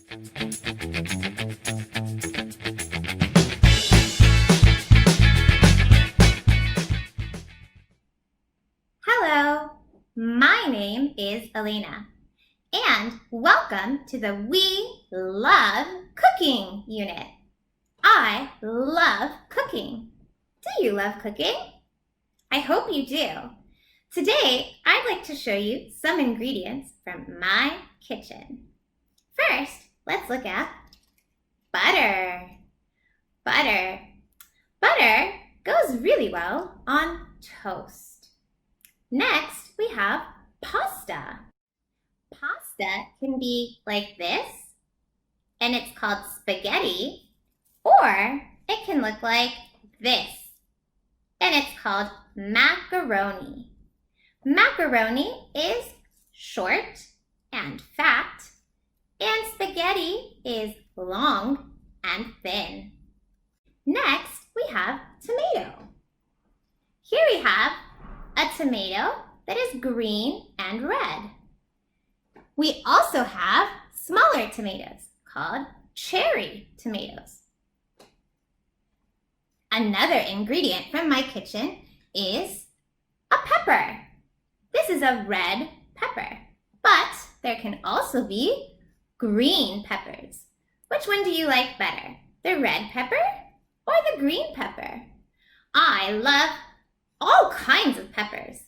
Hello, my name is Elena, and welcome to the We Love Cooking unit. I love cooking. Do you love cooking? I hope you do. Today, I'd like to show you some ingredients from my kitchen. First, let's look at butter. Butter goes really well on toast. Next, we have pasta. Pasta can be like this, and it's called spaghetti, or it can look like this, and it's called macaroni. Macaroni is short and fat, and spaghetti is long and thin. Next, we have tomato. Here we have a tomato that is green and red. We also have smaller tomatoes called cherry tomatoes. Another ingredient from my kitchen is a pepper. This is a red pepper, but there can also be green peppers. Which one do you like better, the red pepper or the green pepper? I love all kinds of peppers.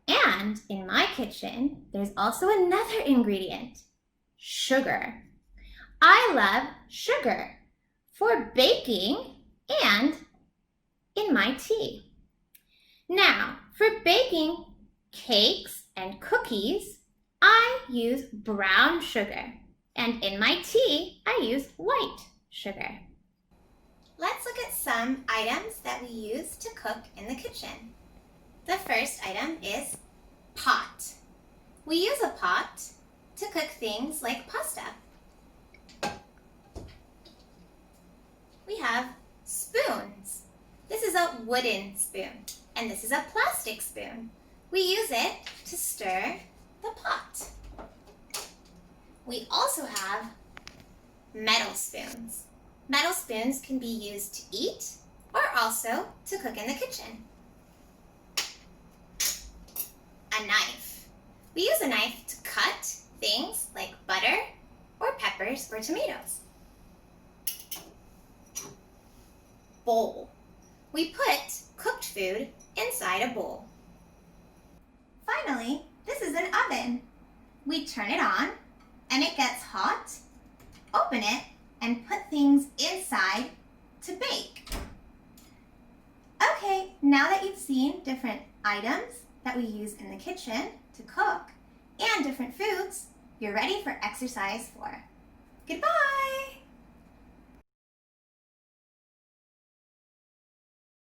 And in my kitchen, there's also another ingredient, sugar. I love sugar for baking and in my tea. Now, for baking cakes and cookies, I use brown sugar, and in my tea, I use white sugar. Let's look at some items that we use to cook in the kitchen. The first item is pot. We use a pot to cook things like pasta. We have spoons. This is a wooden spoon, and this is a plastic spoon. We use it to stir the pot. We also have metal spoons. Metal spoons can be used to eat or also to cook in the kitchen. A knife. We use a knife to cut things like butter or peppers or tomatoes. Bowl. We put cooked food inside a bowl. Finally, this is an oven. We turn it on and it gets hot. Open it and put things inside to bake. Okay, now that you've seen different items that we use in the kitchen to cook and different foods, you're ready for exercise 4. Goodbye!